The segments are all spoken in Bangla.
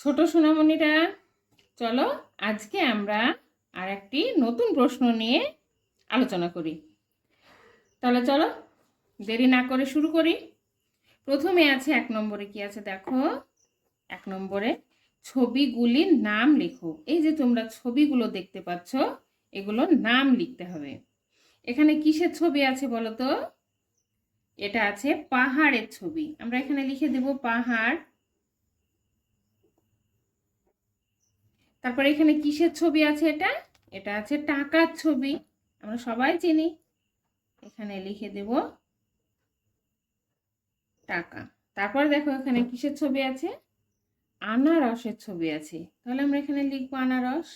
ছোট সোনামণিরা, চলো আজকে আমরা আর একটি নতুন প্রশ্ন নিয়ে আলোচনা করি। তাহলে চলো দেরি না করে শুরু করি। প্রথমে আছে 1 নম্বরে, কি আছে দেখো। 1 নম্বরে ছবিগুলির নাম লেখো। এই যে তোমরা ছবিগুলো দেখতে পাচ্ছ, এগুলোর নাম লিখতে হবে। এখানে কিসের ছবি আছে বলো তো? এটা আছে পাহাড়ের ছবি। আমরা এখানে লিখে দেব পাহাড়। তারপরে এখানে কিসের ছবি আছে? এটা আছে টাকার ছবি, আমরা সবাই চিনি। এখানে লিখে দেব টাকা। তারপর দেখো এখানে কিসের ছবি আছে? আনারসের ছবি আছে, তাহলে আমরা এখানে লিখবো আনারস।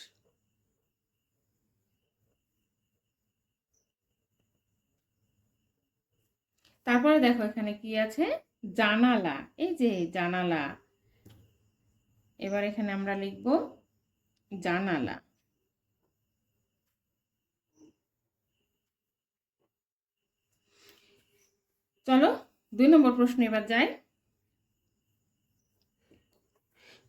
তারপরে দেখো এখানে কি আছে? জানালা। এই যে জানালা, এবার এখানে আমরা লিখবো জানালা। চলো 2 নম্বর প্রশ্ন এবার যাই।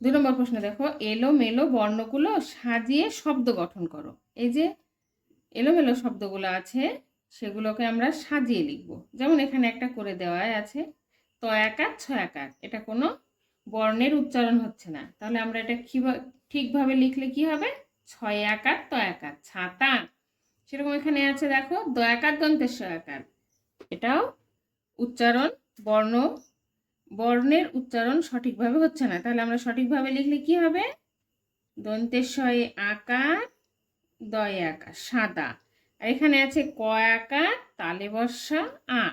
2 নম্বর প্রশ্নে দেখো, এলোমেলো বর্ণগুলো সাজিয়ে শব্দ গঠন করো। এই যে এলোমেলো শব্দগুলো আছে, সেগুলোকে আমরা সাজিয়ে লিখব। যেমন এখানে একটা করে দেওয়া আছে ত একার ছ একার, এটা কোনো বর্ণের উচ্চারণ হচ্ছে না, তাহলে আমরা এটা ঠিকভাবে লিখলে কি হবে? 6 একার ত একার, ছাতা। সেরকম এখানে আছে দেখো দ একার দন্তের স একার, এটাও উচ্চারণ বর্ণের উচ্চারণ সঠিকভাবে হচ্ছে না, তাহলে আমরা সঠিকভাবে লিখলে কি হবে? দন্তের স আকার, দয় আকার, সাদা। আর এখানে আছে ক আকার, তালে বর্ষা আ।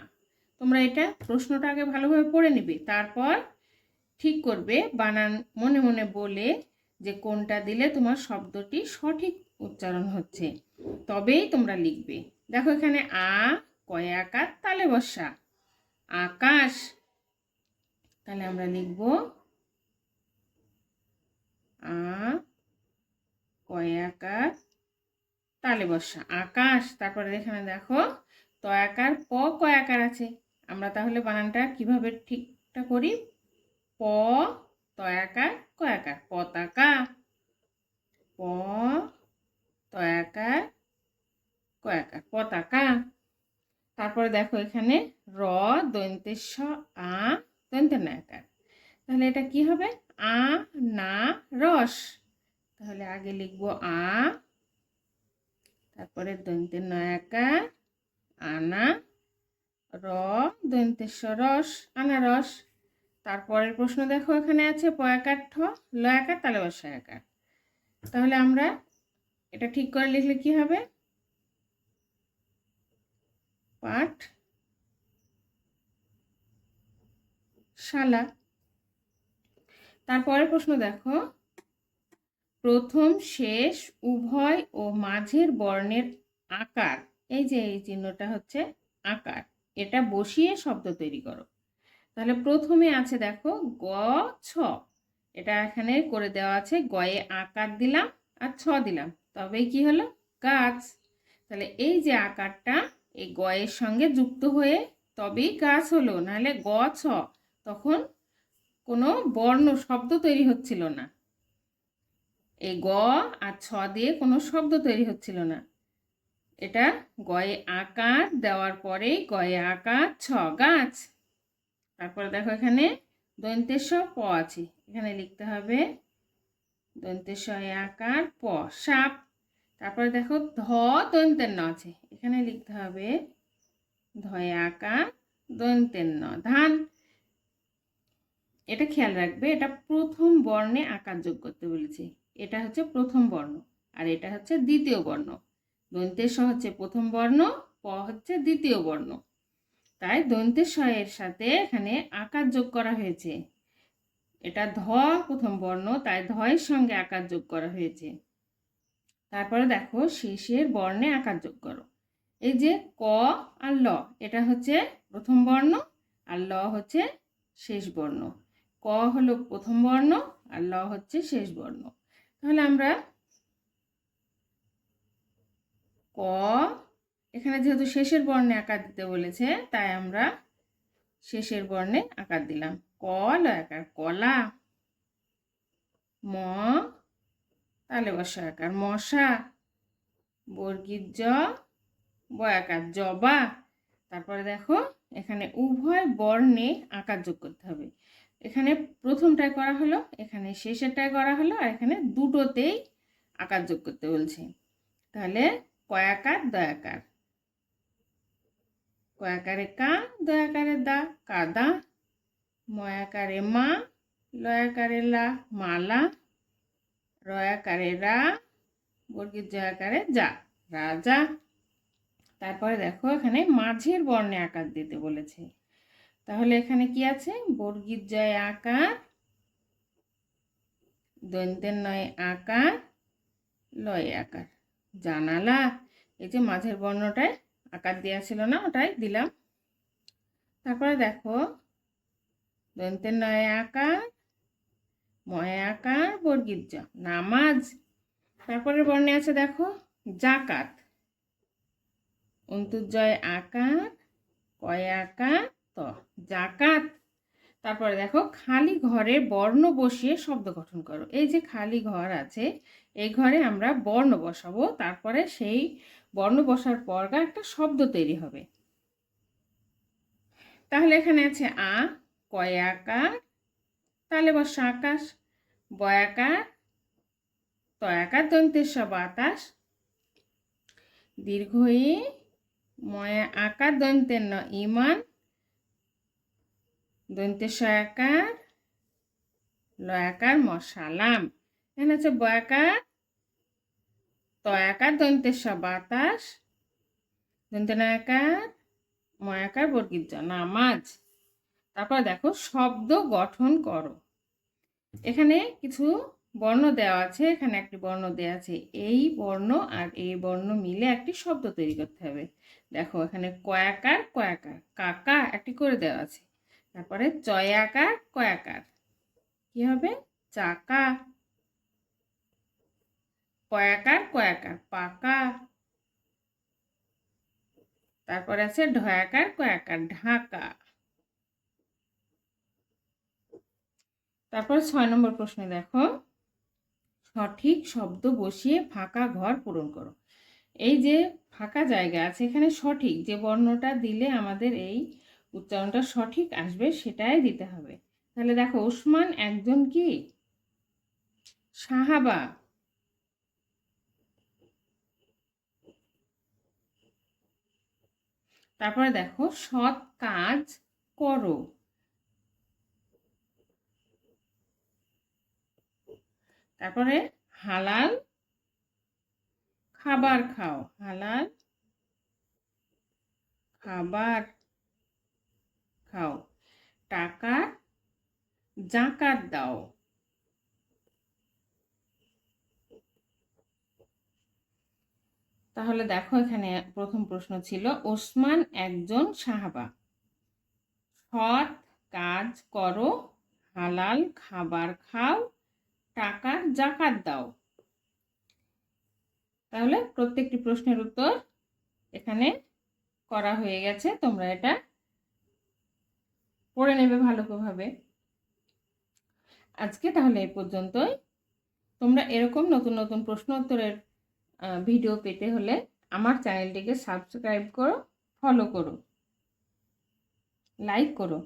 তোমরা এটা প্রশ্নটা আগে ভালোভাবে পড়ে নিবে, তারপর ঠিক করবে বানান মনে মনে বলে যে কোনটা দিলে তোমার শব্দটি সঠিক উচ্চারণ হচ্ছে, তবেই তোমরা লিখবে। দেখো এখানে আ, কয় আকার, তালে বর্ষা, আকাশ। তাহলে আমরা লিখব আ, কয় আকার, তালে বর্ষা, আকাশ। তারপরে এখানে দেখো ত আকার, প কয় আকার আছে, আমরা তাহলে বানানটা কিভাবে ঠিকটা করি? প ত আকার কয় আকার, পতাকা। প ত আকার কয় আকার, পতাকা। তারপরে দেখো এখানে র দন্তের স আ দন্তের ন আকার, তাহলে এটা কি হবে? আ না রস। তাহলে আগে লিখবো আ, তারপরে দন্তের ন আকার, আনা, র দন্তের স রস, আনারস। তারপরের প্রশ্ন দেখো এখানে আছে প আকার ঠ, ল আকার, তালে বর্ষা আকার, তাহলে আমরা এটা ঠিক করে লিখলে কি হবে? পাঠ শালা। তারপরের প্রশ্ন দেখো, প্রথম শেষ উভয় ও মাঝের বর্ণের আকার, এই যে এই চিহ্নটা হচ্ছে আকার, এটা বসিয়ে শব্দ তৈরি করো। তাহলে প্রথমে আছে দেখো গ ছ, এটা এখানে করে দেওয়া আছে, গয়ে আকার দিলাম আর ছ দিলাম, তবেই কি হলো? গাছ। তাহলে এই যে আকারটা এই গয়ের সঙ্গে যুক্ত হয়ে তবেই গাছ হলো, নাহলে গ ছ তখন কোনো বর্ণ শব্দ তৈরি হচ্ছিল না। এই গ আর ছ দিয়ে কোনো শব্দ তৈরি হচ্ছিল না, এটা গয়ে আকার দেওয়ার পরে গয়ে আকার ছ, গাছ। তারপরে দেখো এখানে দন্তের স প আছে, এখানে লিখতে হবে দন্তের স আকার প, সাপ। তারপরে দেখো ধ দন্তের ন আছে, এখানে লিখতে হবে ধয় আকার দন্তের ন, ধান। এটা খেয়াল রাখবে, এটা প্রথম বর্ণে আকার যোগ করতে বলেছে, এটা হচ্ছে প্রথম বর্ণ আর এটা হচ্ছে দ্বিতীয় বর্ণ। দন্তের স হচ্ছে প্রথম বর্ণ, প হচ্ছে দ্বিতীয় বর্ণ, তাই দন্তের স এর সাথে এখানে আকার যোগ করা হয়েছে। এটা ধ প্রথম বর্ণ, তাই ধয়ের সঙ্গে আকার যোগ করা হয়েছে। তারপরে দেখো শেষের বর্ণে আকার যোগ করো। এই যে ক আর ল, এটা হচ্ছে প্রথম বর্ণ আর ল হচ্ছে শেষ বর্ণ। ক হলো প্রথম বর্ণ আর ল হচ্ছে শেষ বর্ণ, তাহলে আমরা ক, এখানে যেহেতু শেষের বর্ণে আকার দিতে বলেছে তাই আমরা শেষের বর্ণে আকার দিলাম, ক ল আকার, কলা। ম তালে বসা আকার মশা, বর্গীর জ বয়াকার জবা। তারপরে দেখো এখানে উভয় বর্ণে আকার যোগ করতে হবে। এখানে প্রথমটায় করা হলো, এখানে শেষেরটায় করা হলো, আর এখানে দুটোতেই আকার যোগ করতে বলছে। তাহলে কয়াকার দয়াকার, কয়াকারে কা দয়াকারে দা কাদা, ময়াকারে মা লয়াকারে লা মালা, রয়াকারে রা বর্গীর জয়াকারে যা রাজা। তারপরে দেখো এখানে মাঝের বর্ণে আকার দিতে বলেছে। তাহলে এখানে কি আছে? বর্গীর জয় আকার, দন্তের নয় আকার, লয় আকার। জানালা, এই যে মাঝের বর্ণটায় আকার দেওয়া ছিল না, ওটাই দিলাম। তারপরে দেখো দন্তের নয় আকার, ময় আকার, বর্গীর জ নামাজ। তারপরে বর্ণে আছে দেখো জাকাত, অন্তর্জয় আকার, কয় আকার ত জাকাত। তারপরে দেখো খালি ঘরে বর্ণ বসিয়ে শব্দ গঠন করো। এই যে খালি ঘর আছে, এই ঘরে আমরা বর্ণ বসাবো, তারপরে সেই বর্ণ বসার পর একটা শব্দ তৈরি হবে। তাহলে এখানে আছে আ, কয় আকার, তালে বসা আকাশ, বয়াকার, তয়াকার দন্তের সব বাতাস, দীর্ঘ ই, ময়া আকার দন্তের ন ইমান, দন্তের সয়াকার, লয়াকার মশালাম। এখানে হচ্ছে বয়াকার, তয়াকার দন্তের সব বাতাস, দন্তেনায়াকার, ময়াকার বর্গীর জ নামাজ। তারপর দেখো শব্দ গঠন করো। এখানে কিছু বর্ণ দেওয়া আছে, এখানে একটি বর্ণ দেওয়া আছে, এই বর্ণ আর এই বর্ণ মিলে একটি শব্দ তৈরি করতে হবে। দেখো এখানে কয়াকার কয়াকার, কাকা একটি করে দেওয়া আছে। তারপরে চয়াকার কয়াকার, কি হবে? চাকা। কয়াকার কয়াকার, পাকা। তারপরে আছে ঢয়াকার কয়াকার, ঢাকা। তারপর 6 নম্বর প্রশ্নে দেখো সঠিক শব্দ বসিয়ে ফাঁকা ঘর পূরণ করো। এই যে ফাঁকা জায়গা আছে, এখানে সঠিক যে বর্ণটা দিলে আমাদের এই উচ্চারণটা সঠিক আসবে সেটাই দিতে হবে। তাহলে দেখো ওসমান একজন কি সাহাবা। তারপরে দেখো সৎ কাজ করো। তারপরে হালাল খাবার খাও, হালাল খাবার খাও। টাকা জাকাত দাও। তাহলে দেখো এখানে প্রথম প্রশ্ন ছিল ওসমান একজন সাহাবা, সৎ কাজ করো, হালাল খাবার খাও, টাকার জাকাত দাও। তাহলে প্রত্যেকটি প্রশ্নের উত্তর এখানে করা হয়ে গেছে, তোমরা এটা পড়ে নেবে ভালোভাবে। আজকে তাহলে এই পর্যন্তই। তোমরা এরকম নতুন নতুন প্রশ্ন উত্তরের ভিডিও পেতে হলে আমার চ্যানেলটিকে সাবস্ক্রাইব করো, ফলো করো, লাইক করো।